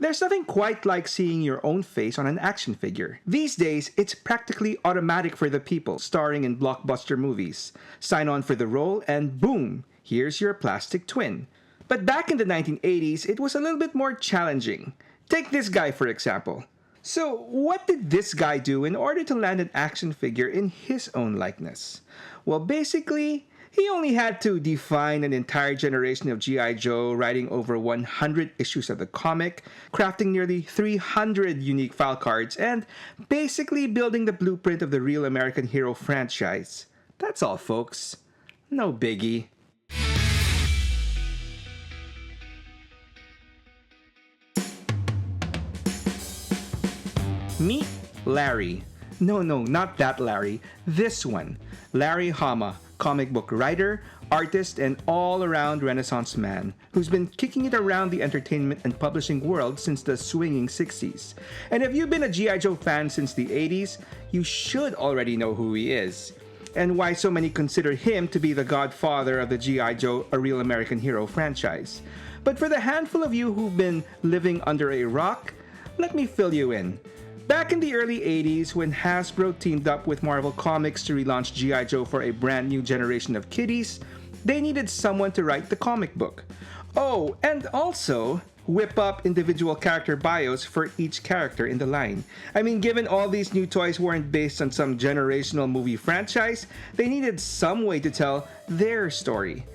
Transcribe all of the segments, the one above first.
There's nothing quite like seeing your own face on an action figure. These days, it's practically automatic for the people starring in blockbuster movies. Sign on for the role and boom, here's your plastic twin. But back in the 1980s, it was a little bit more challenging. Take this guy for example. So, what did this guy do in order to land an action figure in his own likeness? Well, basically, he only had to define an entire generation of G.I. Joe, writing over 100 issues of the comic, crafting nearly 300 unique file cards, and basically building the blueprint of the real American hero franchise. That's all, folks. No biggie. Meet Larry. No, not that Larry. This one. Larry Hama, comic book writer, artist, and all-around Renaissance man who's been kicking it around the entertainment and publishing world since the swinging 60s. And if you've been a G.I. Joe fan since the 80s, you should already know who he is, and why so many consider him to be the godfather of the G.I. Joe, a real American hero franchise. But for the handful of you who've been living under a rock, let me fill you in. Back in the early 80s, when Hasbro teamed up with Marvel Comics to relaunch G.I. Joe for a brand new generation of kiddies, they needed someone to write the comic book. Oh, and also whip up individual character bios for each character in the line. I mean, given all these new toys weren't based on some generational movie franchise, they needed some way to tell their story.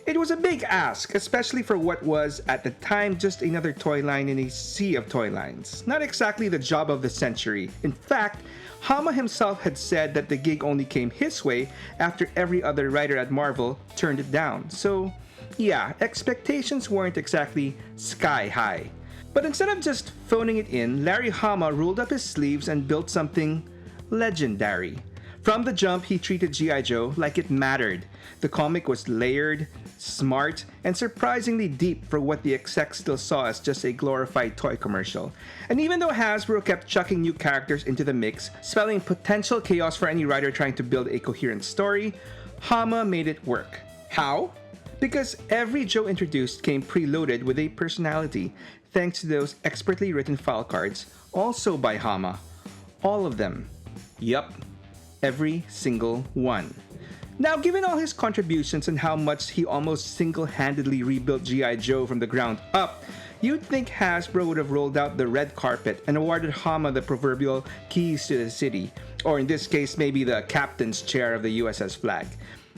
It was a big ask, especially for what was, at the time, just another toy line in a sea of toy lines. Not exactly the job of the century. In fact, Hama himself had said that the gig only came his way after every other writer at Marvel turned it down. So, yeah, expectations weren't exactly sky high. But instead of just phoning it in, Larry Hama rolled up his sleeves and built something legendary. From the jump, he treated G.I. Joe like it mattered. The comic was layered, smart, and surprisingly deep for what the execs still saw as just a glorified toy commercial. And even though Hasbro kept chucking new characters into the mix, spelling potential chaos for any writer trying to build a coherent story, Hama made it work. How? Because every Joe introduced came preloaded with a personality, thanks to those expertly written file cards, also by Hama. All of them. Yup. Every single one. Now, given all his contributions and how much he almost single-handedly rebuilt G.I. Joe from the ground up, you'd think Hasbro would have rolled out the red carpet and awarded Hama the proverbial keys to the city, or in this case, maybe the captain's chair of the USS flag.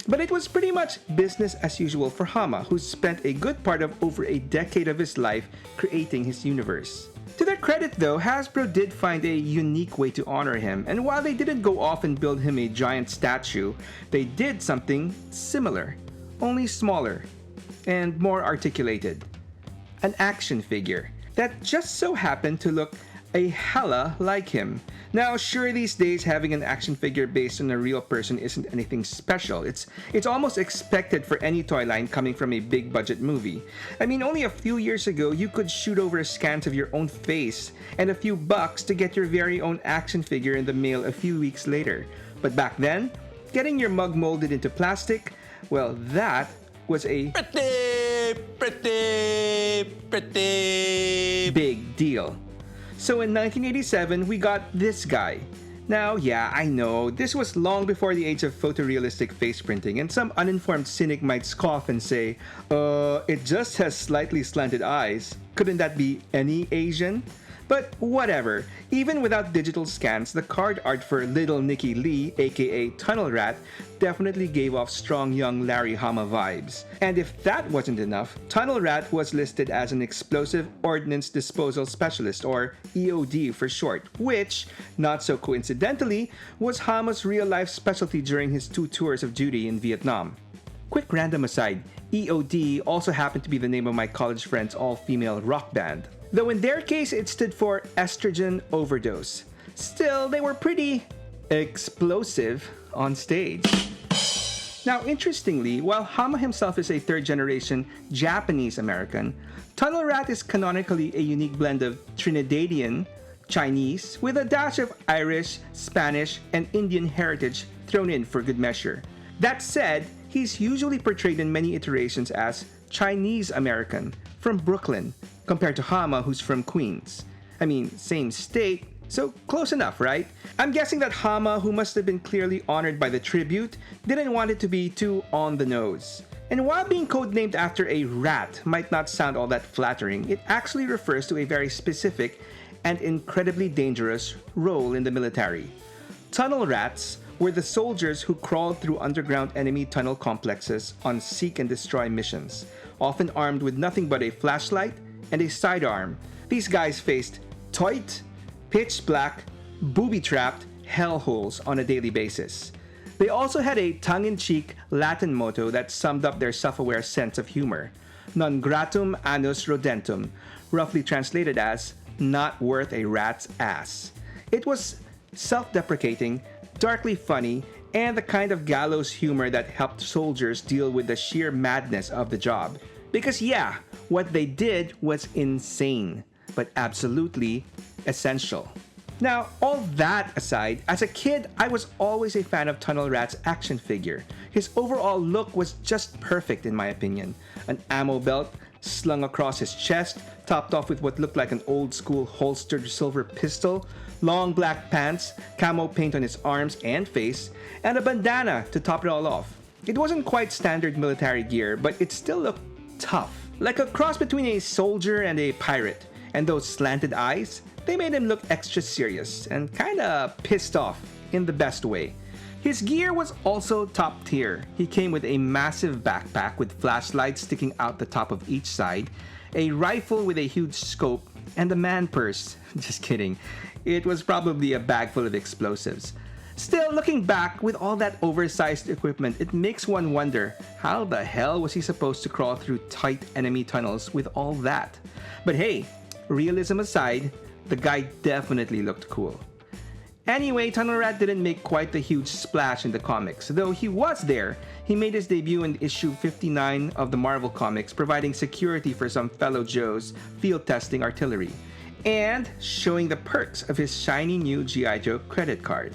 But it was pretty much business as usual for Hama, who spent a good part of over a decade of his life creating his universe. To their credit though, Hasbro did find a unique way to honor him, and while they didn't go off and build him a giant statue, they did something similar, only smaller and more articulated. An action figure that just so happened to look a hella like him. Now, sure, these days having an action figure based on a real person isn't anything special. It's almost expected for any toy line coming from a big budget movie. I mean, only a few years ago, you could shoot over scans of your own face and a few bucks to get your very own action figure in the mail a few weeks later. But back then, getting your mug molded into plastic, well, that was a pretty big deal. So in 1987, we got this guy. Now, yeah, I know, this was long before the age of photorealistic face printing, and some uninformed cynic might scoff and say, it just has slightly slanted eyes. Couldn't that be any Asian? But whatever, even without digital scans, the card art for Little Nicky Lee, aka Tunnel Rat, definitely gave off strong young Larry Hama vibes. And if that wasn't enough, Tunnel Rat was listed as an Explosive Ordnance Disposal Specialist, or E.O.D. for short, which, not so coincidentally, was Hama's real-life specialty during his 2 tours of duty in Vietnam. Quick random aside, E.O.D. also happened to be the name of my college friend's all-female rock band. Though in their case, it stood for estrogen overdose. Still, they were pretty explosive on stage. Now, interestingly, while Hama himself is a third-generation Japanese-American, Tunnel Rat is canonically a unique blend of Trinidadian, Chinese, with a dash of Irish, Spanish, and Indian heritage thrown in for good measure. That said, he's usually portrayed in many iterations as Chinese-American, from Brooklyn, compared to Hama, who's from Queens. I mean, same state, so close enough, right? I'm guessing that Hama, who must have been clearly honored by the tribute, didn't want it to be too on the nose. And while being codenamed after a rat might not sound all that flattering, it actually refers to a very specific and incredibly dangerous role in the military. Tunnel rats were the soldiers who crawled through underground enemy tunnel complexes on seek and destroy missions, often armed with nothing but a flashlight and a sidearm. These guys faced tight, pitch black, booby-trapped hellholes on a daily basis. They also had a tongue-in-cheek Latin motto that summed up their self-aware sense of humor: non gratum annus rodentum, roughly translated as not worth a rat's ass. It was self-deprecating, darkly funny, and the kind of gallows humor that helped soldiers deal with the sheer madness of the job. Because yeah, what they did was insane, but absolutely essential. Now, all that aside, as a kid, I was always a fan of Tunnel Rat's action figure. His overall look was just perfect in my opinion. An ammo belt slung across his chest, topped off with what looked like an old-school holstered silver pistol, long black pants, camo paint on his arms and face, and a bandana to top it all off. It wasn't quite standard military gear, but it still looked tough. Like a cross between a soldier and a pirate. And those slanted eyes, they made him look extra serious and kinda pissed off in the best way. His gear was also top tier. He came with a massive backpack with flashlights sticking out the top of each side, a rifle with a huge scope, and a man purse. Just kidding. It was probably a bag full of explosives. Still, looking back, with all that oversized equipment, it makes one wonder, how the hell was he supposed to crawl through tight enemy tunnels with all that? But hey, realism aside, the guy definitely looked cool. Anyway, Tunnel Rat didn't make quite the huge splash in the comics, though he was there. He made his debut in issue 59 of the Marvel Comics, providing security for some fellow Joes field testing artillery, and showing the perks of his shiny new G.I. Joe credit card.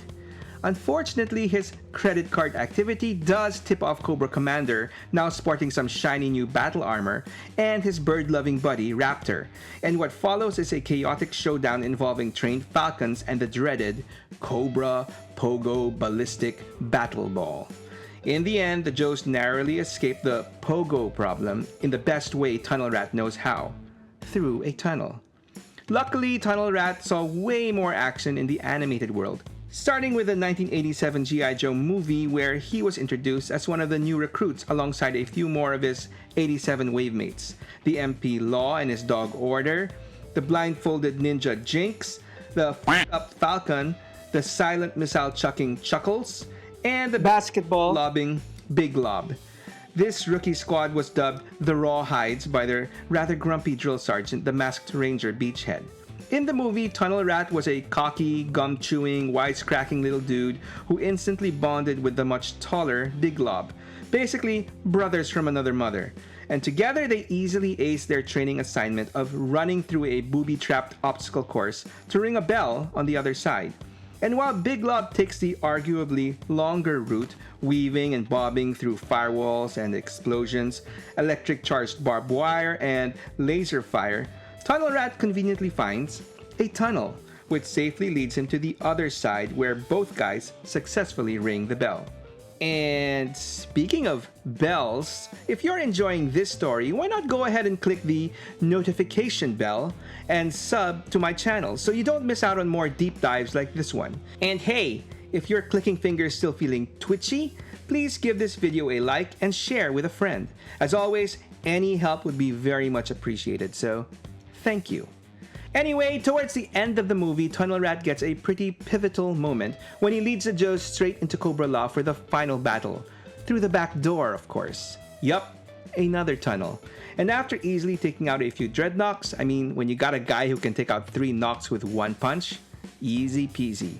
Unfortunately, his credit card activity does tip off Cobra Commander, now sporting some shiny new battle armor, and his bird-loving buddy, Raptor. And what follows is a chaotic showdown involving trained falcons and the dreaded Cobra Pogo Ballistic Battle Ball. In the end, the Joes narrowly escape the Pogo problem in the best way Tunnel Rat knows how: through a tunnel. Luckily, Tunnel Rat saw way more action in the animated world, starting with the 1987 G.I. Joe movie, where he was introduced as one of the new recruits alongside a few more of his 87 wavemates: the MP Law and his dog Order, the blindfolded ninja Jinx, the f***up Falcon, the silent missile chucking Chuckles, and the basketball lobbing Big Lob. This rookie squad was dubbed the Rawhides by their rather grumpy drill sergeant, the Masked Ranger Beachhead. In the movie, Tunnel Rat was a cocky, gum-chewing, wisecracking little dude who instantly bonded with the much taller Big Lob, basically brothers from another mother. And together they easily aced their training assignment of running through a booby-trapped obstacle course to ring a bell on the other side. And while Big Lob takes the arguably longer route, weaving and bobbing through firewalls and explosions, electric-charged barbed wire, and laser fire, Tunnel Rat conveniently finds a tunnel, which safely leads him to the other side, where both guys successfully ring the bell. And speaking of bells, if you're enjoying this story, why not go ahead and click the notification bell and sub to my channel so you don't miss out on more deep dives like this one. And hey, if your clicking finger's still feeling twitchy, please give this video a like and share with a friend. As always, any help would be very much appreciated, so thank you. Anyway, towards the end of the movie, Tunnel Rat gets a pretty pivotal moment when he leads the Joes straight into Cobra Law for the final battle. Through the back door, of course. Yup, another tunnel. And after easily taking out a few dreadnoughts, I mean, when you got a guy who can take out 3 knocks with one punch, easy peasy.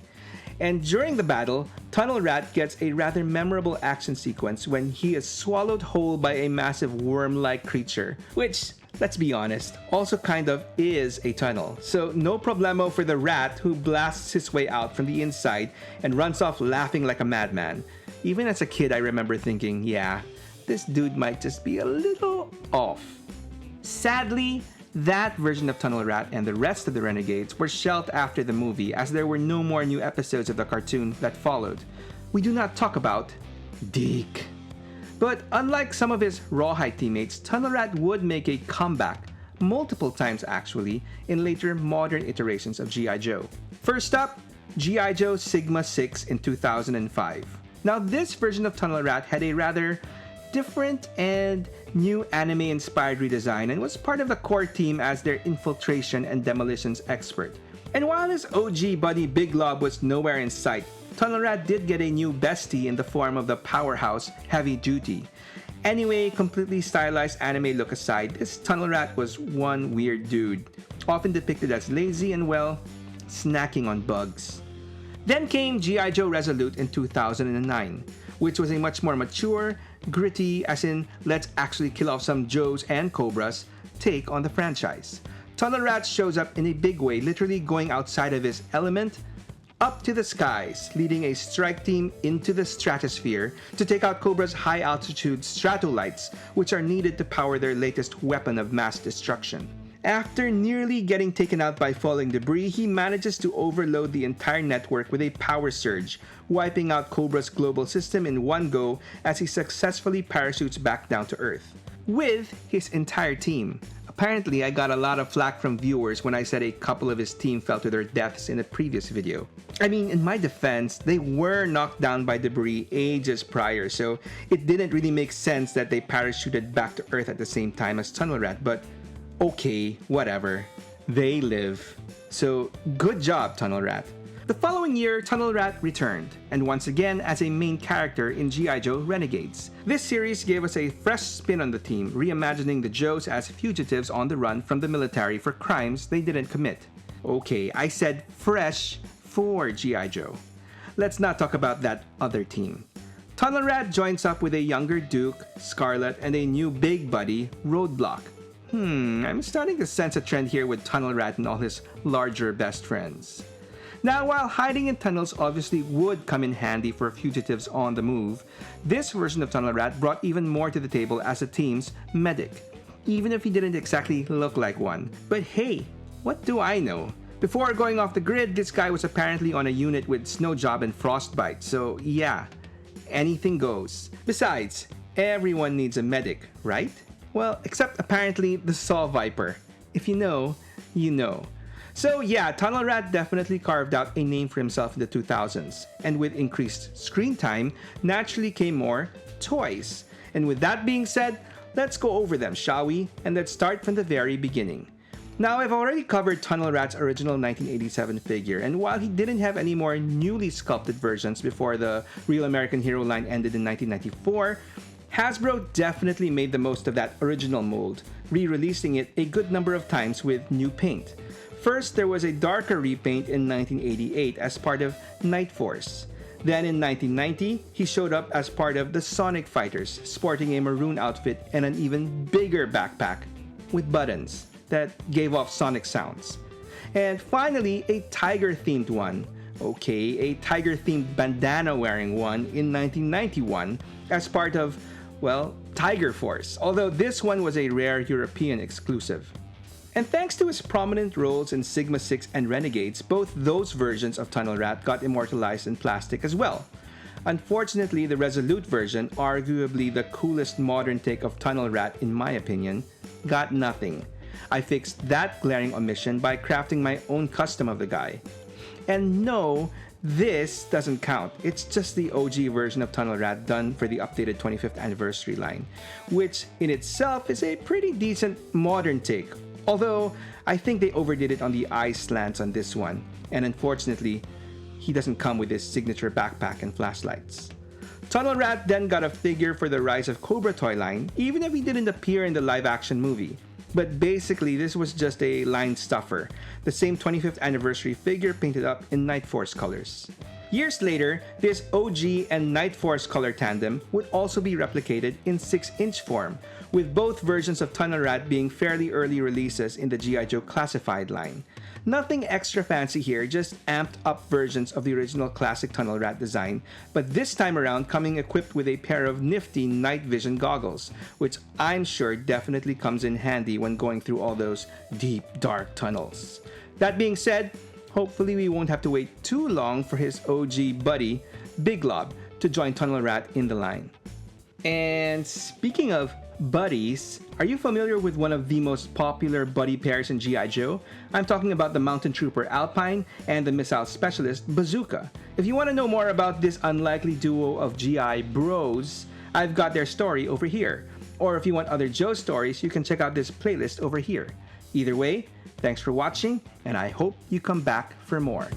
And during the battle, Tunnel Rat gets a rather memorable action sequence when he is swallowed whole by a massive worm-like creature, which, let's be honest, also kind of is a tunnel. So no problemo for the rat who blasts his way out from the inside and runs off laughing like a madman. Even as a kid, I remember thinking, yeah, this dude might just be a little off. Sadly, that version of Tunnel Rat and the rest of the Renegades were shelved after the movie as there were no more new episodes of the cartoon that followed. We do not talk about Deke. But unlike some of his Rawhide teammates, Tunnel Rat would make a comeback, multiple times actually, in later modern iterations of G.I. Joe. First up, G.I. Joe Sigma 6 in 2005. Now this version of Tunnel Rat had a rather different and new anime-inspired redesign and was part of the core team as their infiltration and demolitions expert. And while his OG buddy Big Lob was nowhere in sight, Tunnel Rat did get a new bestie in the form of the powerhouse Heavy Duty. Anyway, completely stylized anime look aside, this Tunnel Rat was one weird dude, often depicted as lazy and, well, snacking on bugs. Then came G.I. Joe Resolute in 2009, which was a much more mature, gritty, as in let's actually kill off some Joes and Cobras, take on the franchise. Tunnel Rat shows up in a big way, literally going outside of his element, up to the skies, leading a strike team into the stratosphere to take out Cobra's high-altitude stratolights, which are needed to power their latest weapon of mass destruction. After nearly getting taken out by falling debris, he manages to overload the entire network with a power surge, wiping out Cobra's global system in one go as he successfully parachutes back down to Earth. With his entire team. Apparently, I got a lot of flack from viewers when I said a couple of his team fell to their deaths in a previous video. I mean, in my defense, they were knocked down by debris ages prior, so it didn't really make sense that they parachuted back to Earth at the same time as Tunnel Rat, but okay, whatever. They live. So, good job, Tunnel Rat. The following year, Tunnel Rat returned, and once again as a main character in G.I. Joe Renegades. This series gave us a fresh spin on the team, reimagining the Joes as fugitives on the run from the military for crimes they didn't commit. Okay, I said fresh for G.I. Joe. Let's not talk about that other team. Tunnel Rat joins up with a younger Duke, Scarlet, and a new big buddy, Roadblock. I'm starting to sense a trend here with Tunnel Rat and all his larger best friends. Now, while hiding in tunnels obviously would come in handy for fugitives on the move, this version of Tunnel Rat brought even more to the table as a team's medic, even if he didn't exactly look like one. But hey, what do I know? Before going off the grid, this guy was apparently on a unit with snow job and frostbite, so yeah, anything goes. Besides, everyone needs a medic, right? Well, except apparently the Saw Viper. If you know, you know. So yeah, Tunnel Rat definitely carved out a name for himself in the 2000s, and with increased screen time, naturally came more toys. And with that being said, let's go over them, shall we? And let's start from the very beginning. Now, I've already covered Tunnel Rat's original 1987 figure, and while he didn't have any more newly sculpted versions before the Real American Hero line ended in 1994, Hasbro definitely made the most of that original mold, re-releasing it a good number of times with new paint. First, there was a darker repaint in 1988 as part of Night Force. Then in 1990, he showed up as part of the Sonic Fighters, sporting a maroon outfit and an even bigger backpack with buttons that gave off sonic sounds. And finally, a tiger-themed one. Okay, a tiger-themed bandana-wearing one in 1991 as part of, well, Tiger Force, although this one was a rare European exclusive. And thanks to his prominent roles in Sigma 6 and Renegades, both those versions of Tunnel Rat got immortalized in plastic as well. Unfortunately, the Resolute version, arguably the coolest modern take of Tunnel Rat in my opinion, got nothing. I fixed that glaring omission by crafting my own custom of the guy. And no, this doesn't count. It's just the OG version of Tunnel Rat done for the updated 25th anniversary line, which in itself is a pretty decent modern take. Although, I think they overdid it on the eye slants on this one, and unfortunately, he doesn't come with his signature backpack and flashlights. Tunnel Rat then got a figure for the Rise of Cobra toy line, even if he didn't appear in the live-action movie. But basically, this was just a line stuffer, the same 25th anniversary figure painted up in Night Force colors. Years later, this OG and Night Force color tandem would also be replicated in 6-inch form, with both versions of Tunnel Rat being fairly early releases in the G.I. Joe classified line. Nothing extra fancy here, just amped up versions of the original classic Tunnel Rat design, but this time around coming equipped with a pair of nifty night vision goggles, which I'm sure definitely comes in handy when going through all those deep, dark tunnels. That being said, hopefully we won't have to wait too long for his OG buddy, Big Lob, to join Tunnel Rat in the line. And speaking of buddies, are you familiar with one of the most popular buddy pairs in G.I. Joe? I'm talking about the Mountain Trooper Alpine and the Missile Specialist Bazooka. If you want to know more about this unlikely duo of G.I. bros, I've got their story over here. Or if you want other Joe stories, you can check out this playlist over here. Either way, thanks for watching, and I hope you come back for more.